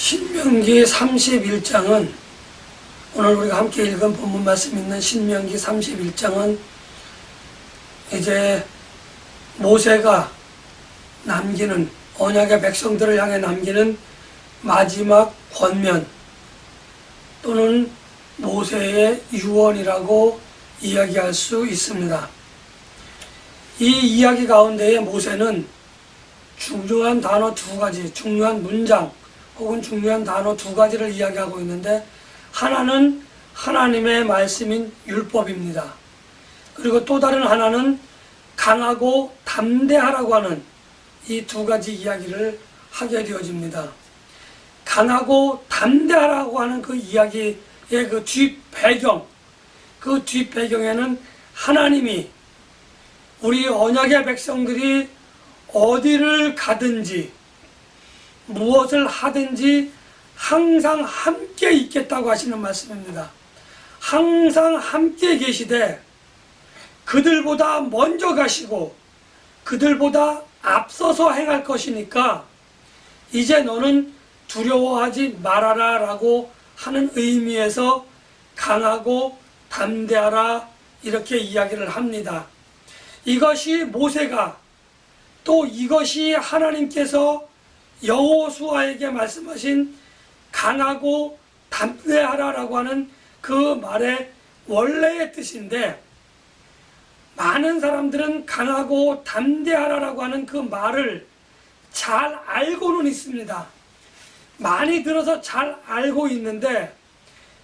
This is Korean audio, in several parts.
신명기 31장은 오늘 우리가 함께 읽은 본문 말씀 있는 신명기 31장은 이제 모세가 남기는 언약의 백성들을 향해 남기는 마지막 권면 또는 모세의 유언이라고 이야기할 수 있습니다. 이 이야기 가운데에 모세는 중요한 단어 두 가지, 중요한 문장 혹은 중요한 단어 두 가지를 이야기하고 있는데, 하나는 하나님의 말씀인 율법입니다. 그리고 또 다른 하나는 강하고 담대하라고 하는 이 두 가지 이야기를 하게 되어집니다. 강하고 담대하라고 하는 그 이야기의 그 뒷배경, 그 뒷배경에는 하나님이 우리 언약의 백성들이 어디를 가든지 무엇을 하든지 항상 함께 있겠다고 하시는 말씀입니다. 항상 함께 계시되 그들보다 먼저 가시고 그들보다 앞서서 행할 것이니까 이제 너는 두려워하지 말아라 라고 하는 의미에서 강하고 담대하라 이렇게 이야기를 합니다. 이것이 모세가 또 이것이 하나님께서 여호수아에게 말씀하신 강하고 담대하라라고 하는 그 말의 원래의 뜻인데, 많은 사람들은 강하고 담대하라라고 하는 그 말을 잘 알고는 있습니다. 많이 들어서 잘 알고 있는데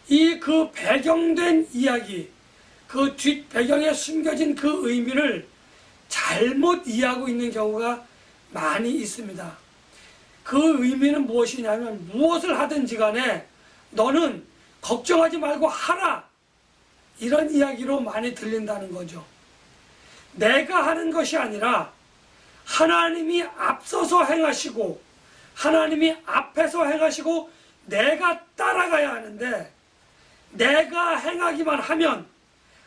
이 그 배경된 이야기, 그 뒷배경에 숨겨진 그 의미를 잘못 이해하고 있는 경우가 많이 있습니다. 그 의미는 무엇이냐면, 무엇을 하든지 간에 너는 걱정하지 말고 하라, 이런 이야기로 많이 들린다는 거죠. 내가 하는 것이 아니라 하나님이 앞서서 행하시고 하나님이 앞에서 행하시고 내가 따라가야 하는데, 내가 행하기만 하면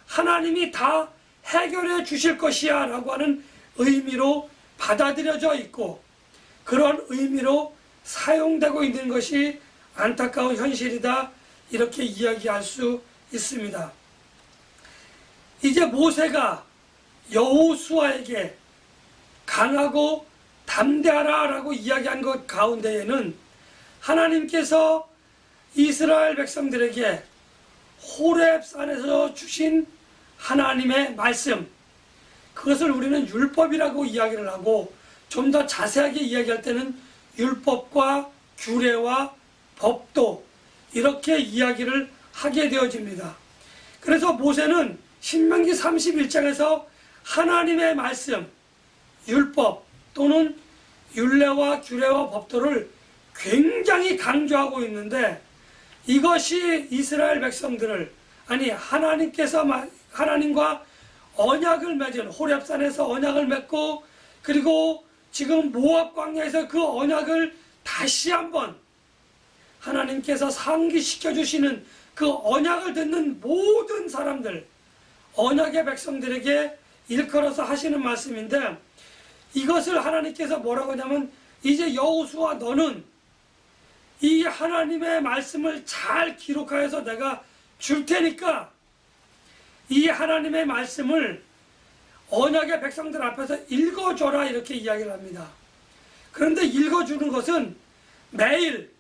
하나님이 다 해결해 주실 것이야 라고 하는 의미로 받아들여져 있고, 그런 의미로 사용되고 있는 것이 안타까운 현실이다, 이렇게 이야기할 수 있습니다. 이제 모세가 여호수아에게 강하고 담대하라 라고 이야기한 것 가운데에는 하나님께서 이스라엘 백성들에게 호렙산에서 주신 하나님의 말씀, 그것을 우리는 율법이라고 이야기를 하고, 좀 더 자세하게 이야기할 때는 율법과 규례와 법도, 이렇게 이야기를 하게 되어집니다. 그래서 모세는 신명기 31장에서 하나님의 말씀, 율법 또는 율례와 규례와 법도를 굉장히 강조하고 있는데, 이것이 이스라엘 백성들을, 아니 하나님과 언약을 맺은, 호렙산에서 언약을 맺고 그리고 지금 모압 광야에서 그 언약을 다시 한번 하나님께서 상기시켜 주시는 그 언약을 듣는 모든 사람들, 언약의 백성들에게 일컬어서 하시는 말씀인데, 이것을 하나님께서 뭐라고 하냐면, 이제 여호수아 너는 이 하나님의 말씀을 잘 기록하여서 내가 줄 테니까 이 하나님의 말씀을 언약의 백성들 앞에서 읽어줘라, 이렇게 이야기를 합니다. 그런데 읽어주는 것은 매일,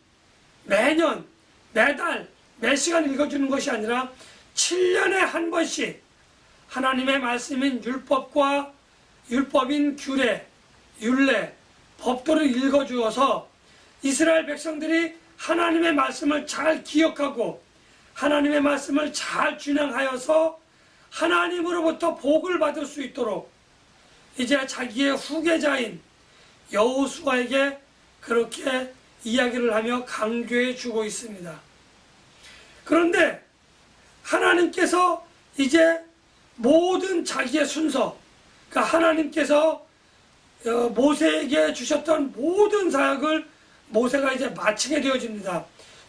매년, 매달, 매시간 읽어주는 것이 아니라 7년에 한 번씩 하나님의 말씀인 율법과 율법인 규례, 율례, 법도를 읽어주어서 이스라엘 백성들이 하나님의 말씀을 잘 기억하고 하나님의 말씀을 잘 준행하여서 하나님으로부터 복을 받을 수 있도록 이제 자기의 후계자인 여호수아에게 그렇게 이야기를 하며 강조해 주고 있습니다. 그런데 하나님께서 이제 모든 자기의 순서, 그러니까 하나님께서 모세에게 주셨던 모든 사역을 모세가 이제 마치게 되어집니다.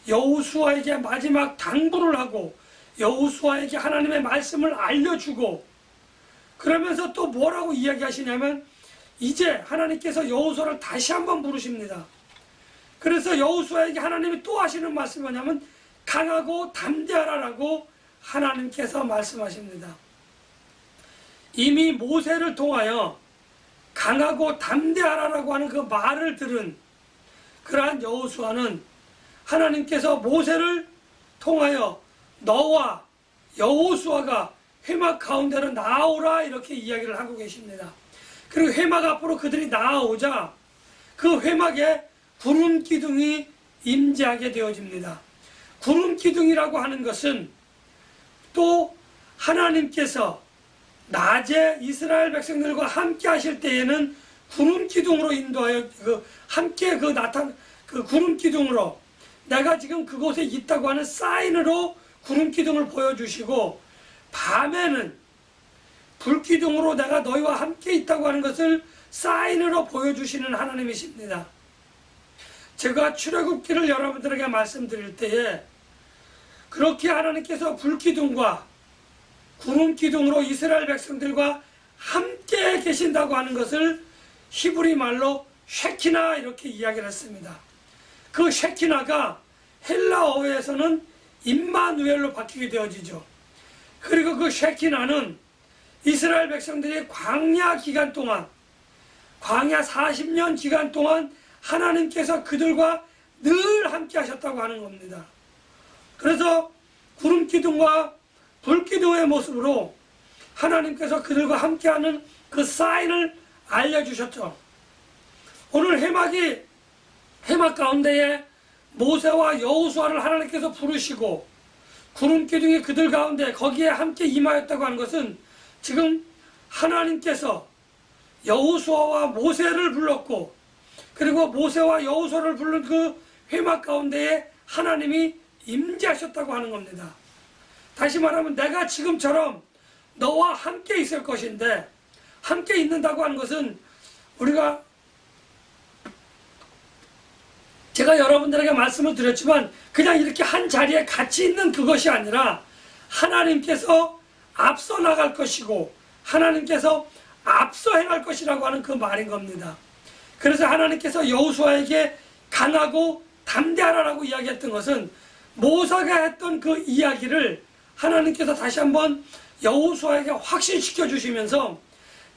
여호수아에게 마지막 당부를 하고 여호수아에게 하나님의 말씀을 알려주고, 그러면서 또 뭐라고 이야기하시냐면, 이제 하나님께서 여호수아를 다시 한번 부르십니다. 그래서 여호수아에게 하나님이 또 하시는 말씀이 뭐냐면 강하고 담대하라라고 하나님께서 말씀하십니다. 이미 모세를 통하여 강하고 담대하라라고 하는 그 말을 들은 그러한 여호수아는 하나님께서 모세를 통하여 너와 여호수아가 회막 가운데로 나오라 이렇게 이야기를 하고 계십니다. 그리고 회막 앞으로 그들이 나아오자 그 회막에 구름 기둥이 임재하게 되어집니다. 구름 기둥이라고 하는 것은 또 하나님께서 낮에 이스라엘 백성들과 함께 하실 때에는 구름 기둥으로 인도하여 함께 그 구름 기둥으로 내가 지금 그곳에 있다고 하는 사인으로 구름 기둥을 보여주시고, 밤에는 불 기둥으로 내가 너희와 함께 있다고 하는 것을 사인으로 보여주시는 하나님이십니다. 제가 출애굽기를 여러분들에게 말씀드릴 때에 그렇게 하나님께서 불 기둥과 구름 기둥으로 이스라엘 백성들과 함께 계신다고 하는 것을 히브리 말로 쉐키나 이렇게 이야기를 했습니다. 그 쉐키나가 헬라어에서는 임마누엘로 바뀌게 되어지죠. 그리고 그 쉐키나는 이스라엘 백성들이 광야 기간 동안, 광야 40년 기간 동안 하나님께서 그들과 늘 함께 하셨다고 하는 겁니다. 그래서 구름 기둥과 불 기둥의 모습으로 하나님께서 그들과 함께하는 그 사인을 알려주셨죠. 오늘 회막 가운데에 모세와 여호수아를 하나님께서 부르시고 구름 기둥이 그들 가운데 거기에 함께 임하였다고 하는 것은 지금 하나님께서 여호수아와 모세를 불렀고, 그리고 모세와 여호수아를 부른 그 회막 가운데에 하나님이 임재하셨다고 하는 겁니다. 다시 말하면 내가 지금처럼 너와 함께 있을 것인데, 함께 있는다고 하는 것은 제가 여러분들에게 말씀을 드렸지만 그냥 이렇게 한 자리에 같이 있는 그것이 아니라 하나님께서 앞서 나갈 것이고 하나님께서 앞서 행할 것이라고 하는 그 말인 겁니다. 그래서 하나님께서 여호수아에게 강하고 담대하라라고 이야기했던 것은 모세가 했던 그 이야기를 하나님께서 다시 한번 여호수아에게 확신시켜 주시면서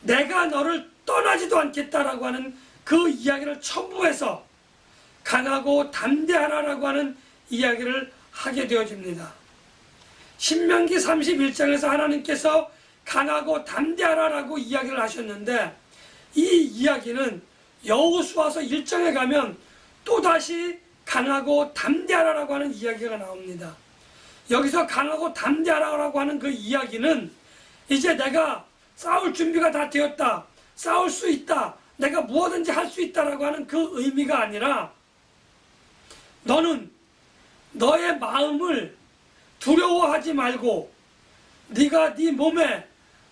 내가 너를 떠나지도 않겠다라고 하는 그 이야기를 첨부해서 강하고 담대하라라고 하는 이야기를 하게 되어집니다. 신명기 31장에서 하나님께서 강하고 담대하라라고 이야기를 하셨는데, 이 이야기는 여호수아서 1장에 가면 또다시 강하고 담대하라라고 하는 이야기가 나옵니다. 여기서 강하고 담대하라고 하는 그 이야기는 이제 내가 싸울 준비가 다 되었다, 싸울 수 있다, 내가 무엇든지 할 수 있다라고 하는 그 의미가 아니라 너는 너의 마음을 두려워하지 말고 네가 네 몸에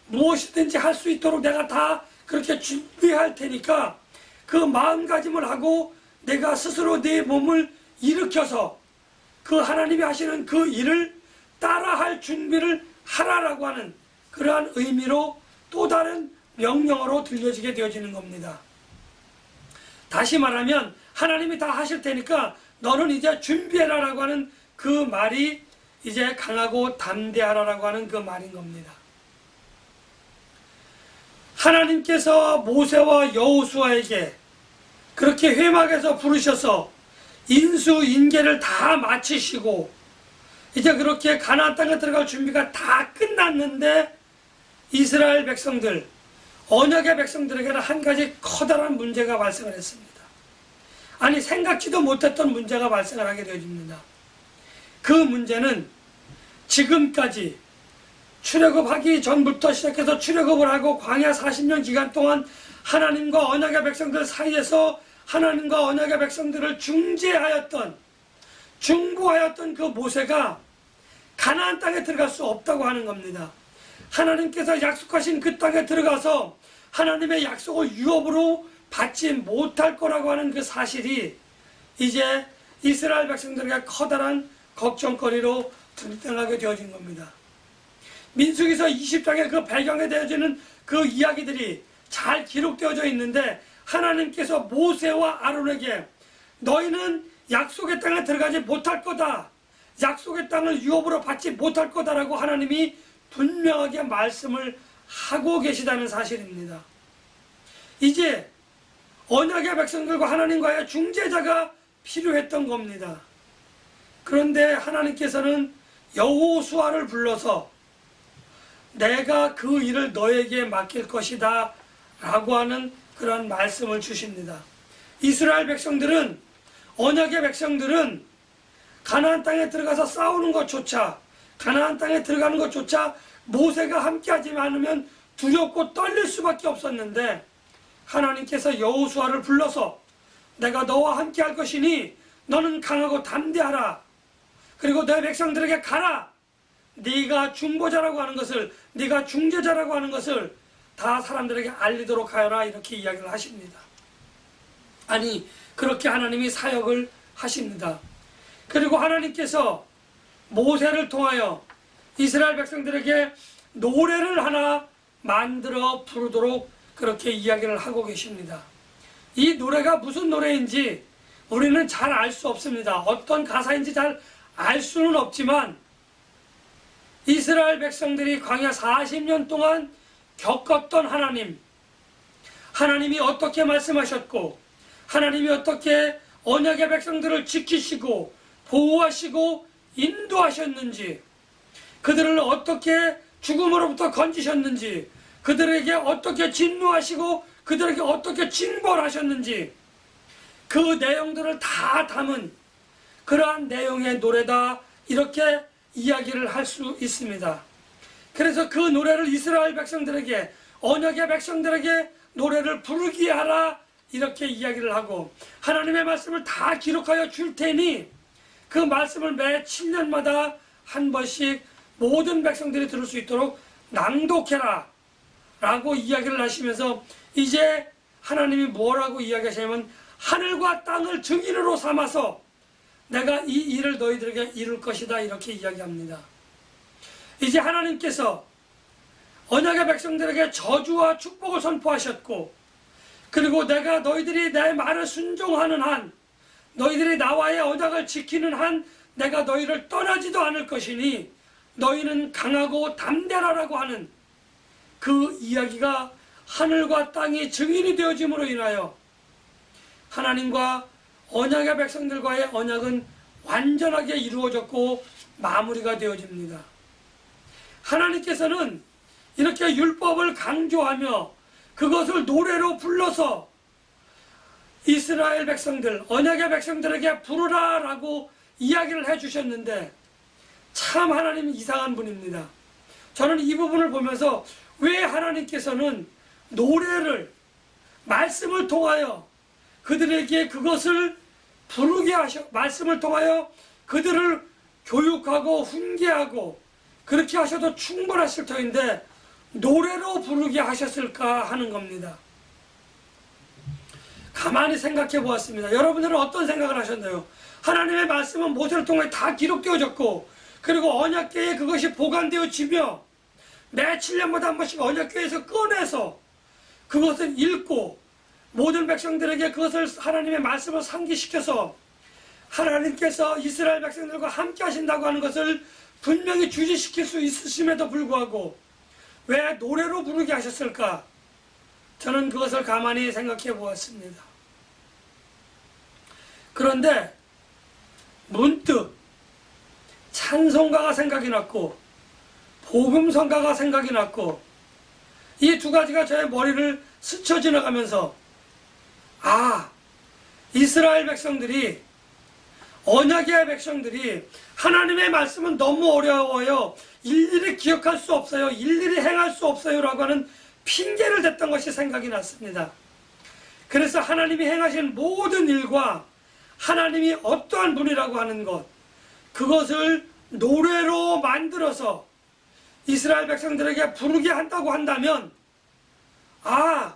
무엇이든지 할 수 있도록 내가 다 그렇게 준비할 테니까 그 마음가짐을 하고 내가 스스로 네 몸을 일으켜서 그 하나님이 하시는 그 일을 따라할 준비를 하라라고 하는 그러한 의미로 또 다른 명령어로 들려지게 되어지는 겁니다. 다시 말하면 하나님이 다 하실 테니까 너는 이제 준비해라라고 하는 그 말이 이제 강하고 담대하라라고 하는 그 말인 겁니다. 하나님께서 모세와 여호수아에게 그렇게 회막에서 부르셔서 인수인계를 다 마치시고 이제 그렇게 가나안 땅에 들어갈 준비가 다 끝났는데 이스라엘 백성들, 언약의 백성들에게는 한 가지 커다란 문제가 발생을 했습니다. 아니, 생각지도 못했던 문제가 발생을 하게 되어집니다. 그 문제는 지금까지 출애굽하기 전부터 시작해서 출애굽을 하고 광야 40년 기간 동안 하나님과 언약의 백성들 사이에서 하나님과 언약의 백성들을 중보하였던 그 모세가 가나안 땅에 들어갈 수 없다고 하는 겁니다. 하나님께서 약속하신 그 땅에 들어가서 하나님의 약속을 유업으로 받지 못할 거라고 하는 그 사실이 이제 이스라엘 백성들에게 커다란 걱정거리로 등장하게 되어진 겁니다. 민수기서 20장에 그 배경에 되어지는 그 이야기들이 잘 기록되어져 있는데, 하나님께서 모세와 아론에게 너희는 약속의 땅에 들어가지 못할 거다. 약속의 땅을 유업으로 받지 못할 거다라고 하나님이 분명하게 말씀을 하고 계시다는 사실입니다. 이제 언약의 백성들과 하나님과의 중재자가 필요했던 겁니다. 그런데 하나님께서는 여호수아를 불러서 내가 그 일을 너에게 맡길 것이다 라고 하는 그런 말씀을 주십니다. 이스라엘 백성들은, 언약의 백성들은 가나안 땅에 들어가서 싸우는 것조차, 가나안 땅에 들어가는 것조차 모세가 함께하지 않으면 두렵고 떨릴 수밖에 없었는데, 하나님께서 여호수아를 불러서 내가 너와 함께할 것이니 너는 강하고 담대하라. 그리고 내 백성들에게 가라. 네가 중보자라고 하는 것을, 네가 중재자라고 하는 것을 다 사람들에게 알리도록 하여라. 이렇게 이야기를 하십니다. 아니, 그렇게 하나님이 사역을 하십니다. 그리고 하나님께서 모세를 통하여 이스라엘 백성들에게 노래를 하나 만들어 부르도록 그렇게 이야기를 하고 계십니다. 이 노래가 무슨 노래인지 우리는 잘 알 수 없습니다. 어떤 가사인지 잘 알 수는 없지만 이스라엘 백성들이 광야 40년 동안 겪었던 하나님이 어떻게 말씀하셨고, 하나님이 어떻게 언약의 백성들을 지키시고 보호하시고 인도하셨는지, 그들을 어떻게 죽음으로부터 건지셨는지, 그들에게 어떻게 진노하시고 그들에게 어떻게 징벌하셨는지, 그 내용들을 다 담은 그러한 내용의 노래다, 이렇게 이야기를 할 수 있습니다. 그래서 그 노래를 이스라엘 백성들에게, 언약의 백성들에게 노래를 부르게 하라, 이렇게 이야기를 하고, 하나님의 말씀을 다 기록하여 줄 테니 그 말씀을 매 7년마다 한 번씩 모든 백성들이 들을 수 있도록 낭독해라 라고 이야기를 하시면서, 이제 하나님이 뭐라고 이야기하시냐면 하늘과 땅을 증인으로 삼아서 내가 이 일을 너희들에게 이룰 것이다, 이렇게 이야기합니다. 이제 하나님께서 언약의 백성들에게 저주와 축복을 선포하셨고, 그리고 내가 너희들이 내 말을 순종하는 한, 너희들이 나와의 언약을 지키는 한 내가 너희를 떠나지도 않을 것이니 너희는 강하고 담대하라고 하는 그 이야기가 하늘과 땅이 증인이 되어짐으로 인하여 하나님과 언약의 백성들과의 언약은 완전하게 이루어졌고 마무리가 되어집니다. 하나님께서는 이렇게 율법을 강조하며 그것을 노래로 불러서 이스라엘 백성들, 언약의 백성들에게 부르라 라고 이야기를 해주셨는데, 참 하나님은 이상한 분입니다. 저는 이 부분을 보면서 왜 하나님께서는 노래를, 말씀을 통하여 그들에게 그것을 부르게 하셔, 말씀을 통하여 그들을 교육하고 훈계하고 그렇게 하셔도 충분하실 터인데 노래로 부르게 하셨을까 하는 겁니다. 가만히 생각해 보았습니다. 여러분들은 어떤 생각을 하셨나요? 하나님의 말씀은 모세를 통해 다 기록되어졌고, 그리고 언약궤에 그것이 보관되어지며 매 7년마다 한 번씩 언약궤에서 꺼내서 그것을 읽고 모든 백성들에게 그것을, 하나님의 말씀을 상기시켜서 하나님께서 이스라엘 백성들과 함께 하신다고 하는 것을 분명히 주지시킬 수 있으심에도 불구하고 왜 노래로 부르게 하셨을까? 저는 그것을 가만히 생각해 보았습니다. 그런데 문득 찬송가가 생각이 났고 복음성가가 생각이 났고, 이 두 가지가 저의 머리를 스쳐 지나가면서, 아, 이스라엘 백성들이, 언약의 백성들이 하나님의 말씀은 너무 어려워요, 일일이 기억할 수 없어요, 일일이 행할 수 없어요 라고 하는 핑계를 댔던 것이 생각이 났습니다. 그래서 하나님이 행하신 모든 일과 하나님이 어떠한 분이라고 하는 것, 그것을 노래로 만들어서 이스라엘 백성들에게 부르게 한다고 한다면, 아,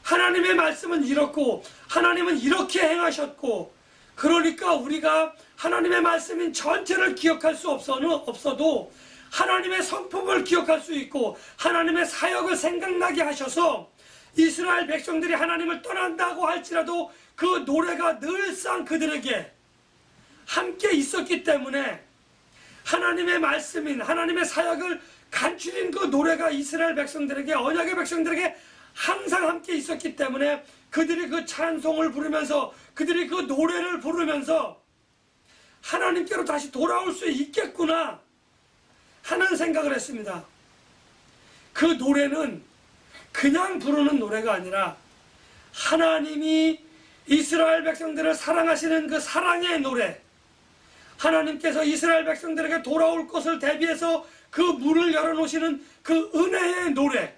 하나님의 말씀은 이렇고 하나님은 이렇게 행하셨고, 그러니까 우리가 하나님의 말씀인 전체를 기억할 수 없어도 하나님의 성품을 기억할 수 있고 하나님의 사역을 생각나게 하셔서 이스라엘 백성들이 하나님을 떠난다고 할지라도 그 노래가 늘상 그들에게 함께 있었기 때문에 하나님의 말씀인 하나님의 사역을 간추린 그 노래가 이스라엘 백성들에게, 언약의 백성들에게 항상 함께 있었기 때문에 그들이 그 찬송을 부르면서, 그들이 그 노래를 부르면서 하나님께로 다시 돌아올 수 있겠구나 하는 생각을 했습니다. 그 노래는 그냥 부르는 노래가 아니라 하나님이 이스라엘 백성들을 사랑하시는 그 사랑의 노래, 하나님께서 이스라엘 백성들에게 돌아올 것을 대비해서 그 문을 열어놓으시는 그 은혜의 노래,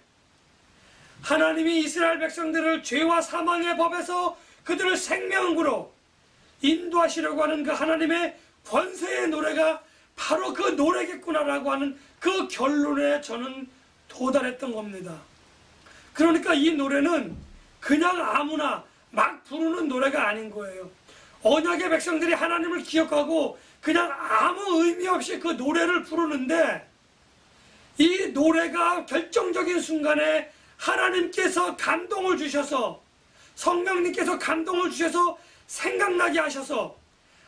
하나님이 이스라엘 백성들을 죄와 사망의 법에서 그들을 생명으로 인도하시려고 하는 그 하나님의 권세의 노래가 바로 그 노래겠구나라고 하는 그 결론에 저는 도달했던 겁니다. 그러니까 이 노래는 그냥 아무나 막 부르는 노래가 아닌 거예요. 언약의 백성들이 하나님을 기억하고 그냥 아무 의미 없이 그 노래를 부르는데, 이 노래가 결정적인 순간에 하나님께서 감동을 주셔서, 성령님께서 감동을 주셔서 생각나게 하셔서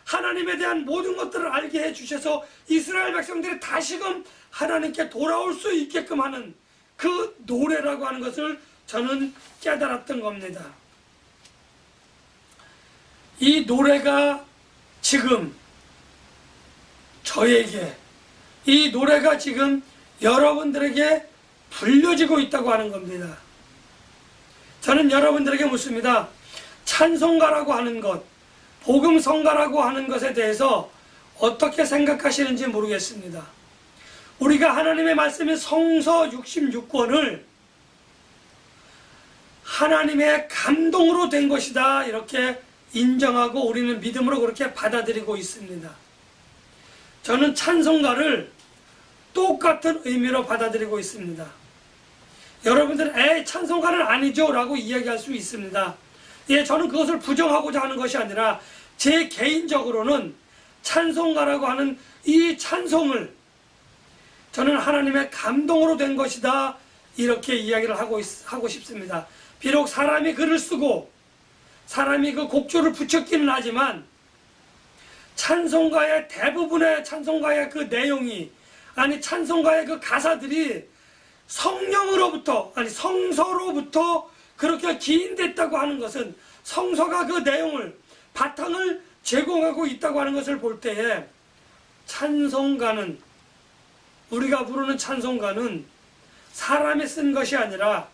하나님에 대한 모든 것들을 알게 해주셔서 이스라엘 백성들이 다시금 하나님께 돌아올 수 있게끔 하는 그 노래라고 하는 것을 저는 깨달았던 겁니다. 이 노래가 지금 저에게, 이 노래가 지금 여러분들에게 불려지고 있다고 하는 겁니다. 저는 여러분들에게 묻습니다. 찬송가라고 하는 것, 복음성가라고 하는 것에 대해서 어떻게 생각하시는지 모르겠습니다. 우리가 하나님의 말씀인 성서 66권을 하나님의 감동으로 된 것이다 이렇게 인정하고 우리는 믿음으로 그렇게 받아들이고 있습니다. 저는 찬송가를 똑같은 의미로 받아들이고 있습니다. 여러분들은 에이 찬송가는 아니죠 라고 이야기할 수 있습니다. 예, 저는 그것을 부정하고자 하는 것이 아니라 제 개인적으로는 찬송가라고 하는 이 찬송을 저는 하나님의 감동으로 된 것이다 이렇게 이야기를 하고 싶습니다. 비록 사람이 글을 쓰고 사람이 그 곡조를 붙였기는 하지만 찬송가의 대부분의 찬송가의 그 내용이, 아니 찬송가의 그 가사들이 성령으로부터, 아니 성서로부터 그렇게 기인됐다고 하는 것은, 성서가 그 내용을, 바탕을 제공하고 있다고 하는 것을 볼 때에 찬송가는, 우리가 부르는 찬송가는 사람이 쓴 것이 아니라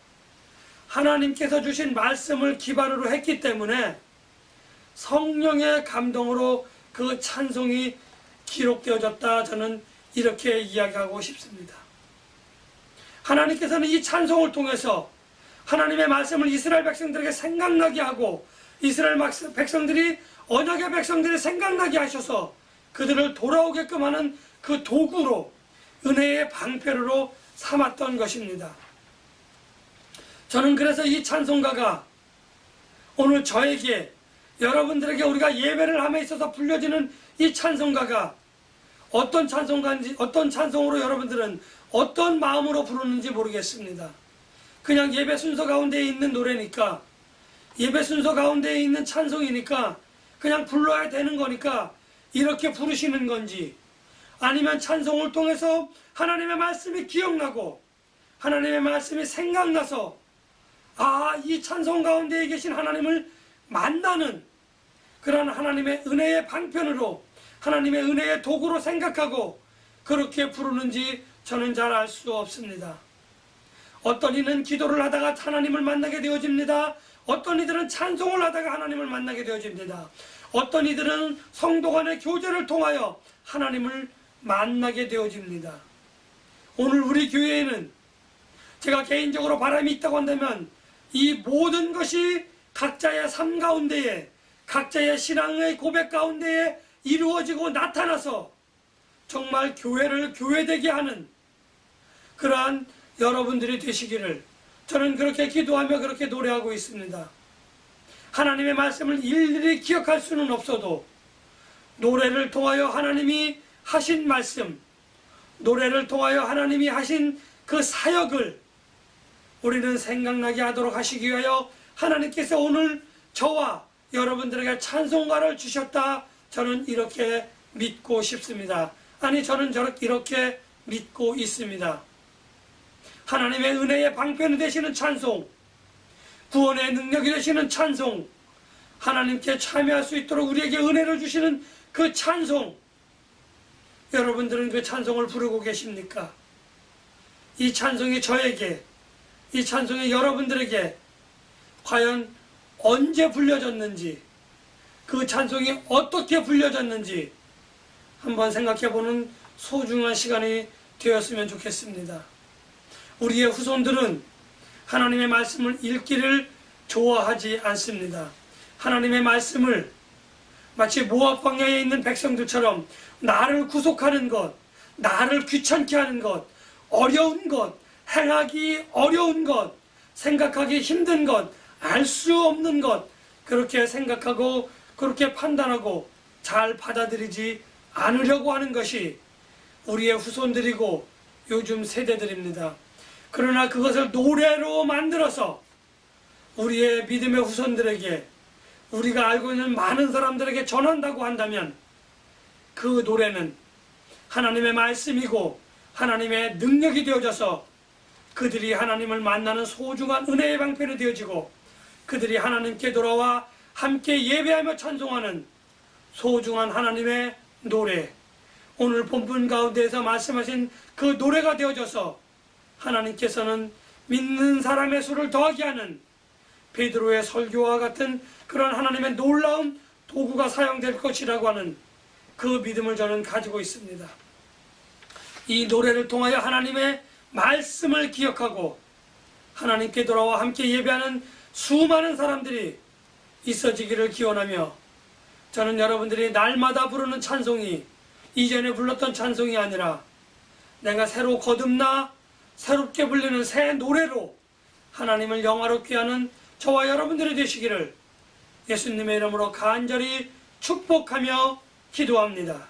하나님께서 주신 말씀을 기반으로 했기 때문에 성령의 감동으로 그 찬송이 기록되어졌다, 저는 이렇게 이야기하고 싶습니다. 하나님께서는 이 찬송을 통해서 하나님의 말씀을 이스라엘 백성들에게 생각나게 하고, 이스라엘 백성들이, 언약의 백성들이 생각나게 하셔서 그들을 돌아오게끔 하는 그 도구로, 은혜의 방패로 삼았던 것입니다. 저는 그래서 이 찬송가가 오늘 저에게, 여러분들에게 우리가 예배를 함에 있어서 불려지는 이 찬송가가 어떤 찬송가인지, 어떤 찬송으로 여러분들은 어떤 마음으로 부르는지 모르겠습니다. 그냥 예배 순서 가운데 있는 노래니까, 예배 순서 가운데 있는 찬송이니까 그냥 불러야 되는 거니까 이렇게 부르시는 건지, 아니면 찬송을 통해서 하나님의 말씀이 기억나고 하나님의 말씀이 생각나서 이 찬송 가운데 계신 하나님을 만나는 그런 하나님의 은혜의 방편으로, 하나님의 은혜의 도구로 생각하고 그렇게 부르는지 저는 잘 알 수 없습니다. 어떤 이는 기도를 하다가 하나님을 만나게 되어집니다. 어떤 이들은 찬송을 하다가 하나님을 만나게 되어집니다. 어떤 이들은 성도 간의 교제를 통하여 하나님을 만나게 되어집니다. 오늘 우리 교회에는 제가 개인적으로 바람이 있다고 한다면 이 모든 것이 각자의 삶 가운데에, 각자의 신앙의 고백 가운데에 이루어지고 나타나서 정말 교회를 교회되게 하는 그러한 여러분들이 되시기를 저는 그렇게 기도하며 그렇게 노래하고 있습니다. 하나님의 말씀을 일일이 기억할 수는 없어도 노래를 통하여 하나님이 하신 말씀, 노래를 통하여 하나님이 하신 그 사역을 우리는 생각나게 하도록 하시기 위하여 하나님께서 오늘 저와 여러분들에게 찬송가를 주셨다. 저는 이렇게 믿고 싶습니다. 아니, 저는 이렇게 믿고 있습니다. 하나님의 은혜의 방편이 되시는 찬송, 구원의 능력이 되시는 찬송, 하나님께 참여할 수 있도록 우리에게 은혜를 주시는 그 찬송, 여러분들은 그 찬송을 부르고 계십니까? 이 찬송이 저에게, 이 찬송이 여러분들에게 과연 언제 불려졌는지, 그 찬송이 어떻게 불려졌는지 한번 생각해보는 소중한 시간이 되었으면 좋겠습니다. 우리의 후손들은 하나님의 말씀을 읽기를 좋아하지 않습니다. 하나님의 말씀을 마치 모압 광야에 있는 백성들처럼 나를 구속하는 것, 나를 귀찮게 하는 것, 어려운 것, 행하기 어려운 것, 생각하기 힘든 것, 알 수 없는 것, 그렇게 생각하고 그렇게 판단하고 잘 받아들이지 않으려고 하는 것이 우리의 후손들이고 요즘 세대들입니다. 그러나 그것을 노래로 만들어서 우리의 믿음의 후손들에게, 우리가 알고 있는 많은 사람들에게 전한다고 한다면 그 노래는 하나님의 말씀이고 하나님의 능력이 되어져서 그들이 하나님을 만나는 소중한 은혜의 방편이 되어지고 그들이 하나님께 돌아와 함께 예배하며 찬송하는 소중한 하나님의 노래, 오늘 본문 가운데에서 말씀하신 그 노래가 되어져서 하나님께서는 믿는 사람의 수를 더하게 하는 베드로의 설교와 같은 그런 하나님의 놀라운 도구가 사용될 것이라고 하는 그 믿음을 저는 가지고 있습니다. 이 노래를 통하여 하나님의 말씀을 기억하고 하나님께 돌아와 함께 예배하는 수많은 사람들이 있어지기를 기원하며, 저는 여러분들이 날마다 부르는 찬송이 이전에 불렀던 찬송이 아니라 내가 새로 거듭나 새롭게 불리는 새 노래로 하나님을 영화롭게 하는 저와 여러분들이 되시기를 예수님의 이름으로 간절히 축복하며 기도합니다.